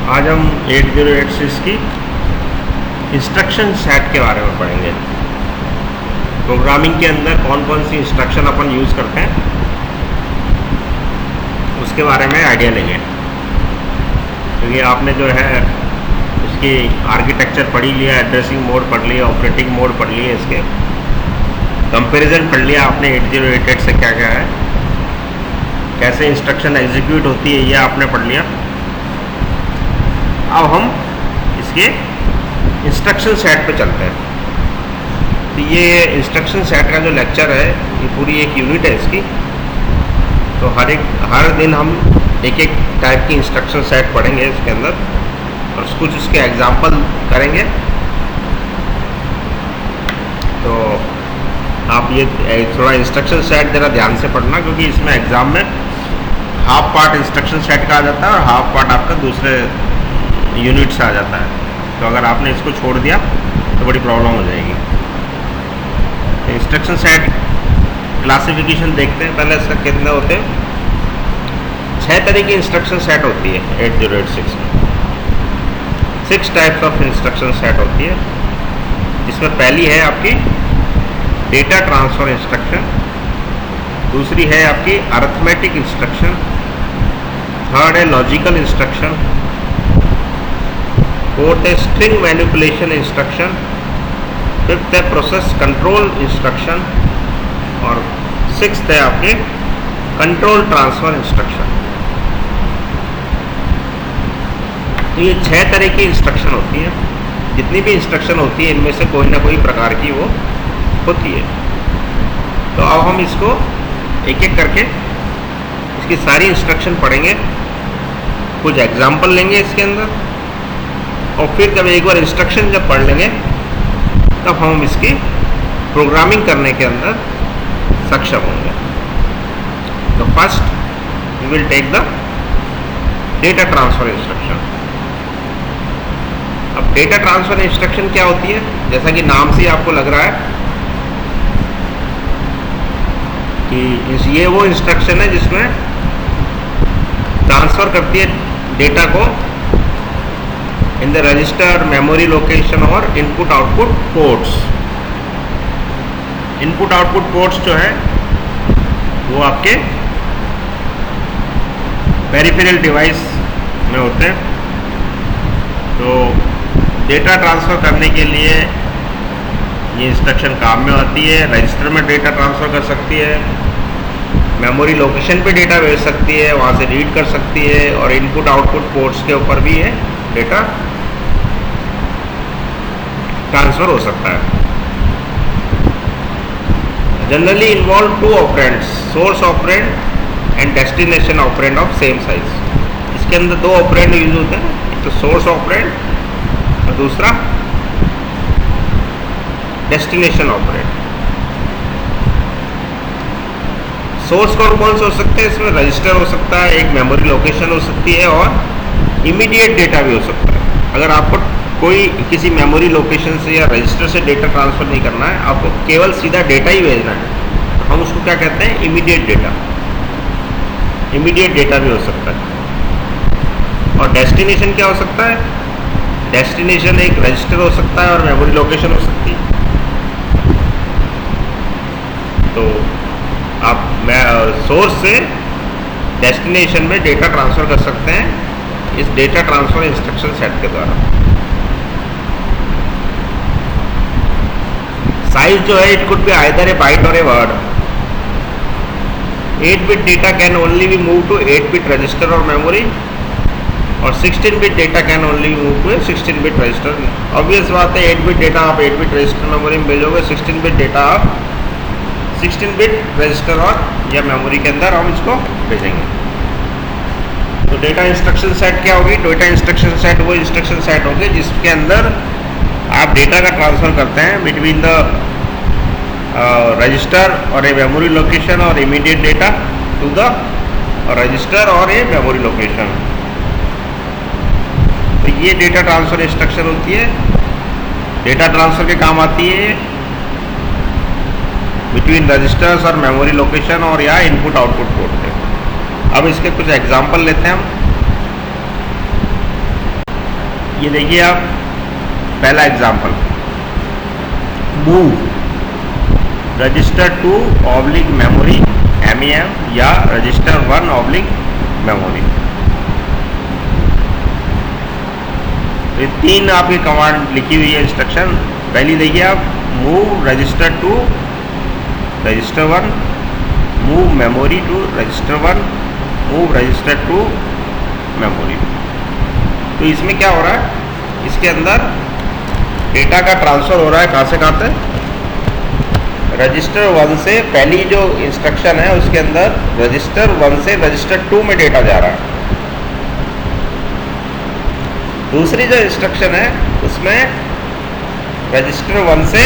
आज हम 8086 की इंस्ट्रक्शन सेट के बारे में पढ़ेंगे। प्रोग्रामिंग के अंदर कौन कौन सी इंस्ट्रक्शन अपन यूज़ करते हैं उसके बारे में आइडिया लेंगे, क्योंकि आपने जो है उसकी आर्किटेक्चर पढ़ लिया, एड्रेसिंग मोड पढ़ लिया, ऑपरेटिंग मोड पढ़ लिए, इसके कंपैरिजन पढ़ लिया आपने 8088 से क्या क्या है, कैसे इंस्ट्रक्शन एग्जीक्यूट होती है, ये आपने पढ़ लिया। अब हम इसके इंस्ट्रक्शन सेट पे चलते हैं। तो ये इंस्ट्रक्शन सेट का जो लेक्चर है, ये पूरी एक यूनिट है इसकी। तो हर दिन हम एक एक टाइप की इंस्ट्रक्शन सेट पढ़ेंगे इसके अंदर, और कुछ उसके एग्जाम्पल करेंगे। तो आप ये थोड़ा इंस्ट्रक्शन सेट ज़रा ध्यान से पढ़ना, क्योंकि इसमें एग्ज़ाम में हाफ पार्ट इंस्ट्रक्शन सेट का आ जाता है और हाफ पार्ट आपका दूसरे यूनिट से आ जाता है। तो अगर आपने इसको छोड़ दिया तो बड़ी प्रॉब्लम हो जाएगी। तो इंस्ट्रक्शन सेट क्लासिफिकेशन देखते हैं पहले। इसका कितने होते हैं? 6 तरह की इंस्ट्रक्शन सेट होती है 8086 में। 6 टाइप्स ऑफ इंस्ट्रक्शन सेट होती है, जिसमें पहली है आपकी डेटा ट्रांसफ़र इंस्ट्रक्शन, दूसरी है आपकी अरिथमेटिक इंस्ट्रक्शन, थर्ड है लॉजिकल इंस्ट्रक्शन, फोर्थ है स्ट्रिंग मैनिपुलेशन इंस्ट्रक्शन, फिफ्थ है प्रोसेस कंट्रोल इंस्ट्रक्शन, और सिक्स्थ है आपके कंट्रोल ट्रांसफ़र इंस्ट्रक्शन। तो ये 6 तरह की इंस्ट्रक्शन होती है। जितनी भी इंस्ट्रक्शन होती है इनमें से कोई ना कोई प्रकार की वो होती है। तो अब हम इसको एक एक करके इसकी सारी इंस्ट्रक्शन पढ़ेंगे, कुछ एग्जाम्पल लेंगे इसके अंदर, और फिर जब एक बार इंस्ट्रक्शन जब पढ़ लेंगे तब हम इसकी प्रोग्रामिंग करने के अंदर सक्षम होंगे। तो first we will take the data transfer instruction. अब डेटा ट्रांसफ़र इंस्ट्रक्शन क्या होती है? जैसा कि नाम से आपको लग रहा है कि ये वो इंस्ट्रक्शन है जिसमें ट्रांसफ़र करती है डेटा को in the register, memory location और input output ports. Input output ports जो है वो आपके पेरिफेरल डिवाइस में होते हैं। तो डेटा ट्रांसफ़र करने के लिए ये इंस्ट्रक्शन काम में आती है। रजिस्टर में डेटा ट्रांसफ़र कर सकती है, मेमोरी लोकेशन पे डेटा भेज सकती है, वहाँ से रीड कर सकती है, और इनपुट आउटपुट पोर्ट्स के ऊपर भी ये डेटा ट्रांसफ़र हो सकता है। Generally involve 2 operands, source operand and destination operand of same size. इसके अंदर 2 ऑपरेंड यूज होते हैं, एक तो सोर्स ऑपरेंड और दूसरा डेस्टिनेशन ऑपरेंड। सोर्स कौन कौन से हो सकते हैं? इसमें रजिस्टर हो सकता है, एक मेमोरी लोकेशन हो सकती है, और इमीडिएट डेटा भी हो सकता है। अगर आपको कोई किसी मेमोरी लोकेशन से या रजिस्टर से डेटा ट्रांसफ़र नहीं करना है, आपको केवल सीधा डेटा ही भेजना है, तो हम उसको क्या कहते हैं? Immediate data. इमीडिएट डेटा भी हो सकता है। और डेस्टिनेशन क्या हो सकता है? डेस्टिनेशन एक रजिस्टर हो सकता है और मेमोरी लोकेशन हो सकती है। तो आप सोर्स से डेस्टिनेशन में डेटा ट्रांसफ़र कर सकते हैं इस डेटा ट्रांसफ़र इंस्ट्रक्शन सेट के द्वारा। साइज जो है, it could be either a byte और a word. 8-bit data can only be move to 8-bit register और मेमोरी, और 16-bit data can only move to a 16-bit register. Obvious बात है, 8-bit data आप 8-bit register memory में भेजोगे, 16-bit data आप 16-bit register और या मेमोरी के अंदर हम इसको भेजेंगे। तो डेटा इंस्ट्रक्शन सेट क्या होगी? डेटा इंस्ट्रक्शन सेट वो इंस्ट्रक्शन सेट होगी जिसके अंदर आप डेटा का ट्रांसफ़र करते हैं बिटवीन द रजिस्टर और ए मेमोरी लोकेशन, और immediate data to the register और ए मेमोरी लोकेशन। तो ये डेटा ट्रांसफ़र इंस्ट्रक्शन होती है। डेटा ट्रांसफ़र के काम आती है बिटवीन रजिस्टर्स और मेमोरी लोकेशन और या इनपुट आउटपुट पोर्ट पे। अब इसके कुछ एग्जांपल लेते हैं हम। ये देखिए आप, पहला example, move register to oblique memory MEM या रजिस्टर 1 ऑब्लिक मेमोरी। ये 3 आपकी कमांड लिखी हुई है इंस्ट्रक्शन। पहली देखिए आप, move register to register 1, move memory to register 1, move register to memory. तो इसमें क्या हो रहा है, इसके अंदर डेटा का ट्रांसफ़र हो रहा है कहाँ से कहाँ तक, रजिस्टर 1 से, पहली जो इंस्ट्रक्शन है उसके अंदर रजिस्टर 1 से रजिस्टर 2 में डेटा जा रहा है। दूसरी जो इंस्ट्रक्शन है उसमें रजिस्टर 1 से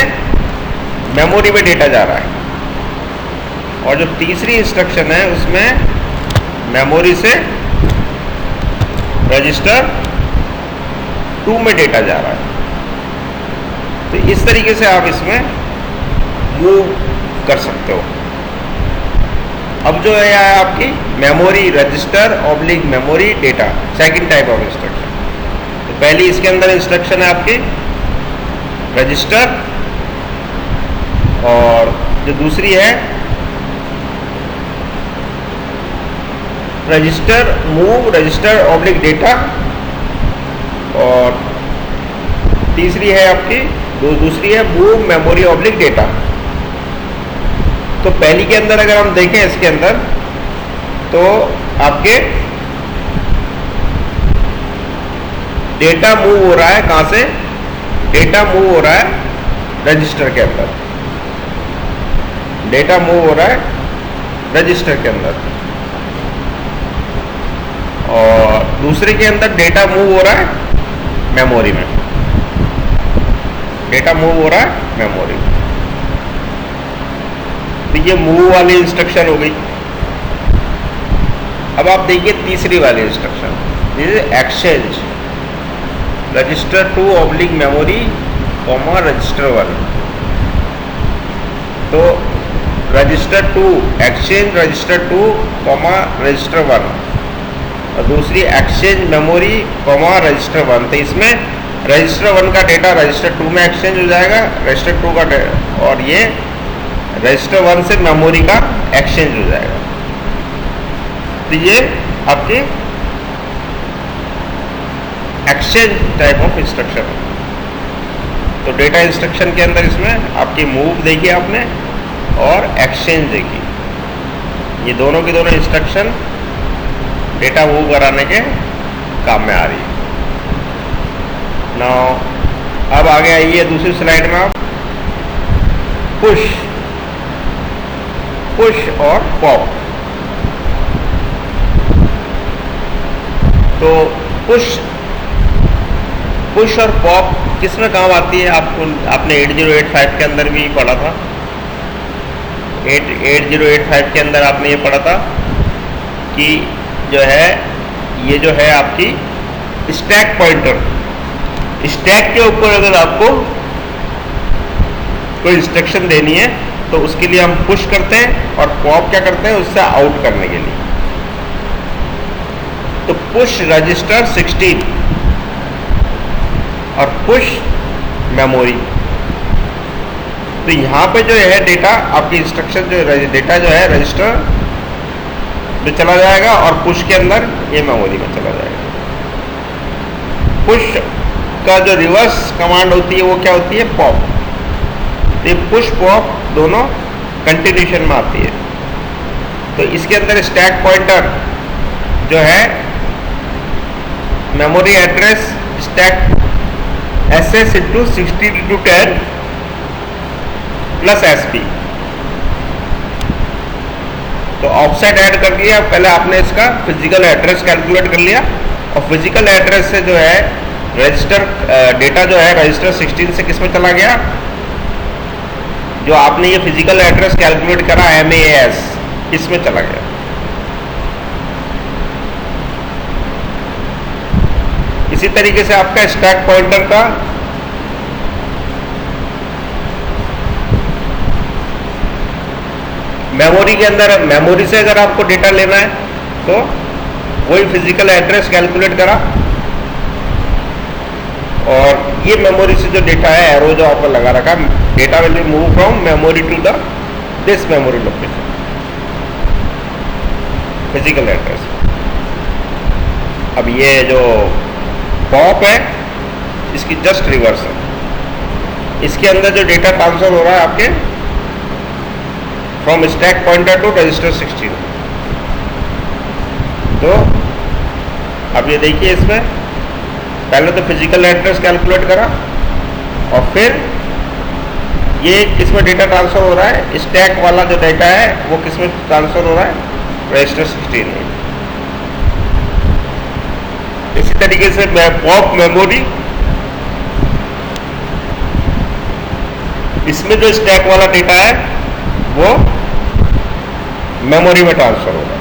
मेमोरी में डेटा जा रहा है। और जो तीसरी इंस्ट्रक्शन है उसमें मेमोरी से रजिस्टर 2 में डेटा जा रहा है। तो इस तरीके से आप इसमें मूव कर सकते हो। अब जो है आपकी memory register oblique memory data, second type of instruction. तो पहली इसके अंदर इंस्ट्रक्शन है आपकी रजिस्टर, और जो दूसरी है register move register oblique data, और तीसरी है आपकी दूसरी है मूव मेमोरी ऑब्लिक डेटा। तो पहली के अंदर अगर हम देखें, इसके अंदर तो आपके डेटा मूव हो रहा है कहां से, डेटा मूव हो रहा है रजिस्टर के अंदर, डेटा मूव हो रहा है रजिस्टर के अंदर, और दूसरे के अंदर डेटा मूव हो रहा है मेमोरी में, डेटा मूव हो रहा है मेमोरी में। तो ये मूव वाली इंस्ट्रक्शन हो गई। अब आप देखिए तीसरी वाली इंस्ट्रक्शन, ये exchange register 2 oblique memory comma register 1। तो register 2 exchange register 2 comma register 1, और दूसरी एक्सचेंज मेमोरी कॉमा रजिस्टर 1। तो इसमें रजिस्टर 1 का डेटा रजिस्टर 2 में एक्सचेंज हो जाएगा, रजिस्टर 2 का डेटा, और ये रजिस्टर 1 से मेमोरी का एक्सचेंज हो जाएगा। तो ये आपके एक्सचेंज टाइप ऑफ इंस्ट्रक्शन है। तो डेटा इंस्ट्रक्शन के अंदर इसमें आपकी मूव देखी आपने और एक्सचेंज देखी, ये दोनों की दोनों इंस्ट्रक्शन डेटा मूव कराने के काम में आ रही है। नाउ अब आगे आइए दूसरी स्लाइड में, आप पुश और पॉप। तो पुश और पॉप किस में काम आती है, आपने 8085 के अंदर भी पढ़ा था। 8085 के अंदर आपने ये पढ़ा था कि जो है ये जो है आपकी स्टैक पॉइंटर, स्टैक के ऊपर अगर आपको कोई इंस्ट्रक्शन देनी है तो उसके लिए हम पुश करते हैं, और पॉप क्या करते हैं उससे आउट करने के लिए। तो पुश रजिस्टर 16 और पुश मेमोरी। तो यहाँ पे जो है डेटा आपकी इंस्ट्रक्शन जो डेटा जो है रजिस्टर में चला जाएगा, और पुश के अंदर ये मेमोरी में चला जाएगा। पुश का जो रिवर्स कमांड होती है वो क्या होती है, पॉप। तो ये पुश पॉप दोनों कंटिन्यूशन में आती है। तो इसके अंदर स्टैक पॉइंटर जो है memory address stack SS into 16 into 10 plus SP। तो ऑफसेट ऐड कर दिया, पहले आपने इसका फिजिकल एड्रेस कैलकुलेट कर लिया, और फिजिकल एड्रेस से जो है रजिस्टर डेटा जो है रजिस्टर 16 से किस में चला गया, जो आपने ये फिजिकल एड्रेस कैलकुलेट करा MAS, इसमें चला गया। इसी तरीके से आपका स्टैक पॉइंटर का मेमोरी के अंदर, मेमोरी से अगर आपको डेटा लेना है तो वही फिजिकल एड्रेस कैलकुलेट करा, और ये मेमोरी से जो डेटा है, एरो जो आपको लगा रखा, data will be move from memory to the this memory location, physical address. अब ये जो पॉप है इसकी जस्ट रिवर्स है, इसके अंदर जो डेटा ट्रांसफर हो रहा है आपके from stack pointer to register 16। तो अब ये देखिए, इसमें पहले तो फिजिकल एड्रेस कैलकुलेट करा और फिर ये किसमें डेटा ट्रांसफर हो रहा है, स्टैक वाला जो डेटा है वो किसमें ट्रांसफर हो रहा है, रजिस्टर 16 में। इसी तरीके से पॉप मेमोरी, इसमें जो स्टैक वाला डेटा है वो मेमोरी में ट्रांसफर हो रहा है।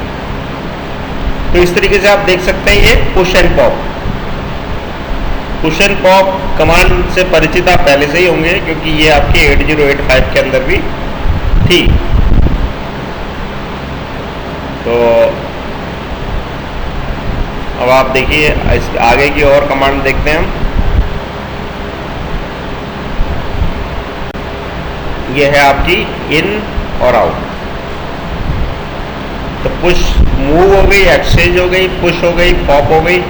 तो इस तरीके से आप देख सकते हैं ये push and pop. Push and pop command से परिचित आप पहले से ही होंगे क्योंकि ये आपके 8085 के अंदर भी थी। तो अब आप देखिए आगे की और कमांड देखते हैं हम। ये है आपकी इन और आउट। तो पुश मूव हो गई, एक्सचेंज हो गई, पुश हो गई, पॉप हो गई,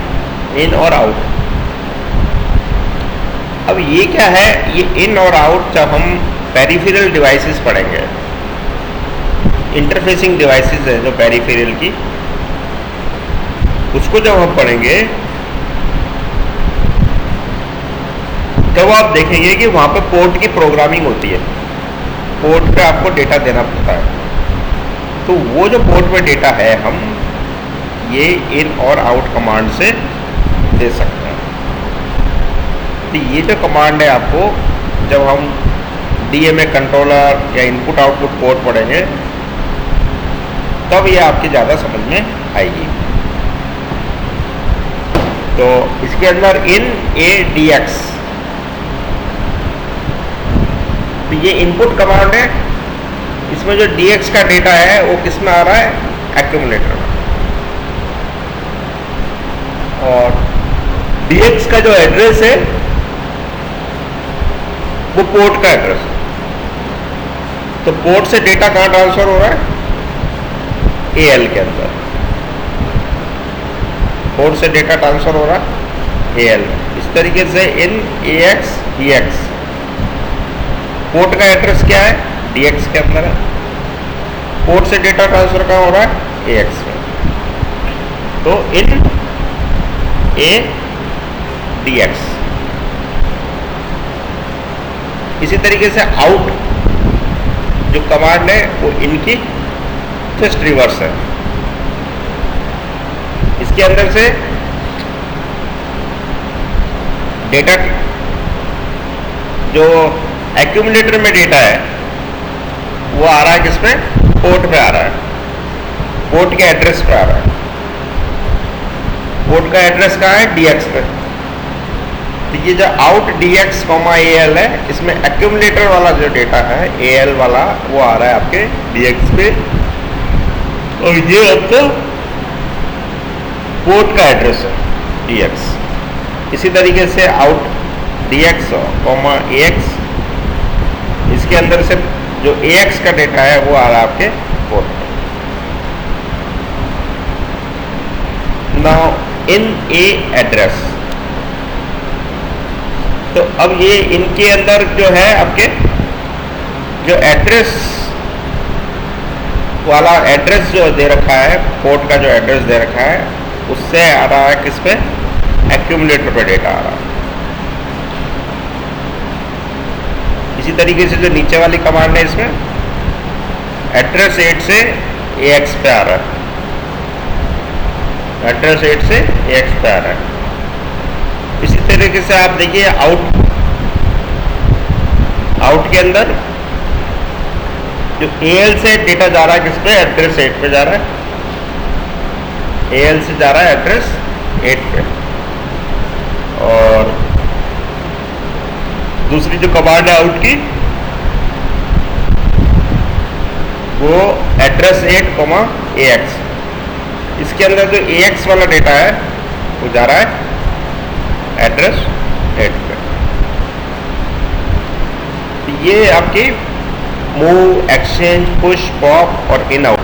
इन और आउट। अब ये क्या है, ये इन और आउट जब हम पेरिफेरल डिवाइसेस पढ़ेंगे, इंटरफेसिंग डिवाइसेस है जो पेरिफेरल की, उसको जब हम पढ़ेंगे तब आप देखेंगे कि वहां पे पोर्ट की प्रोग्रामिंग होती है, पोर्ट पे आपको डेटा देना पड़ता है। तो वो जो पोर्ट पे डेटा है हम ये इन और आउट कमांड से दे सकते हैं। तो ये जो कमांड है आपको जब हम डीएमए कंट्रोलर या इनपुट आउटपुट पोर्ट पढ़ेंगे तब ये आपकी ज़्यादा समझ में आएगी। तो इसके अंदर इन ए डी एक्स, तो ये इनपुट कमांड है। इसमें जो dx का डेटा है वो किस में आ रहा है, एक्यूमुलेटर में। और dx का जो एड्रेस है वो पोर्ट का एड्रेस। तो पोर्ट से डेटा कहां ट्रांसफर हो रहा है, AL के अंदर। पोर्ट से डेटा ट्रांसफर हो रहा है AL। इस तरीके से इन AX DX, पोर्ट का एड्रेस क्या है, DX के अंदर है। पोर्ट से डेटा ट्रांसफर कहाँ हो रहा है, AX में। तो इन A DX। इसी तरीके से आउट जो कमांड है वो इनकी जस्ट रिवर्स है। इसके अंदर से डेटा जो एक्यूमुलेटर में डेटा है वो आ रहा है किसमें, पोर्ट पे आ रहा है, पोर्ट के एड्रेस पे आ रहा है। पोर्ट का एड्रेस कहाँ है, DX पे। तो ये जो आउट DX, AL है, इसमें एक्यूमुलेटर वाला जो डेटा है AL वाला वो आ रहा है आपके DX पे, और ये आपका पोर्ट का एड्रेस है DX। इसी तरीके से आउट DX, AX, इसके अंदर से जो AX का डेटा है वो आ रहा है आपके पोर्ट पे। नाउ इन A एड्रेस, तो अब ये इनके अंदर जो है आपके जो एड्रेस वाला एड्रेस जो दे रखा है, पोर्ट का जो एड्रेस दे रखा है उससे आ रहा है किस पे, एक्यूमुलेटर पे डेटा आ रहा है। इसी तरीके से जो नीचे वाली कमांड है इसमें एड्रेस 8 से AX पे आ रहा है, एड्रेस 8 से AX पे आ रहा है। इसी तरीके से आप देखिए आउट के अंदर जो AL से डेटा जा रहा है किस पे, एड्रेस 8 पे जा रहा है। AL से जा रहा है एड्रेस 8 पे। और दूसरी जो कमांड है आउट की वो एड्रेस 8, AX। इसके अंदर जो AX वाला डेटा है वो जा रहा है एड्रेस 8 पे। ये आपकी मूव, एक्सचेंज, पुश, पॉप और इन आउट,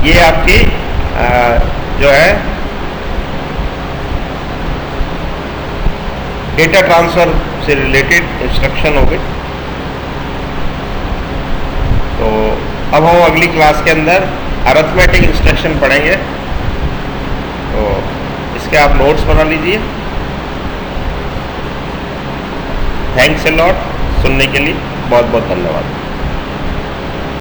ये आपकी जो है डेटा ट्रांसफर से रिलेटेड इंस्ट्रक्शन हो गई। तो अब हम अगली क्लास के अंदर अरिथमेटिक इंस्ट्रक्शन पढ़ेंगे, तो इसके आप नोट्स बना लीजिए। थैंक्स अ लॉट, सुनने के लिए बहुत बहुत धन्यवाद।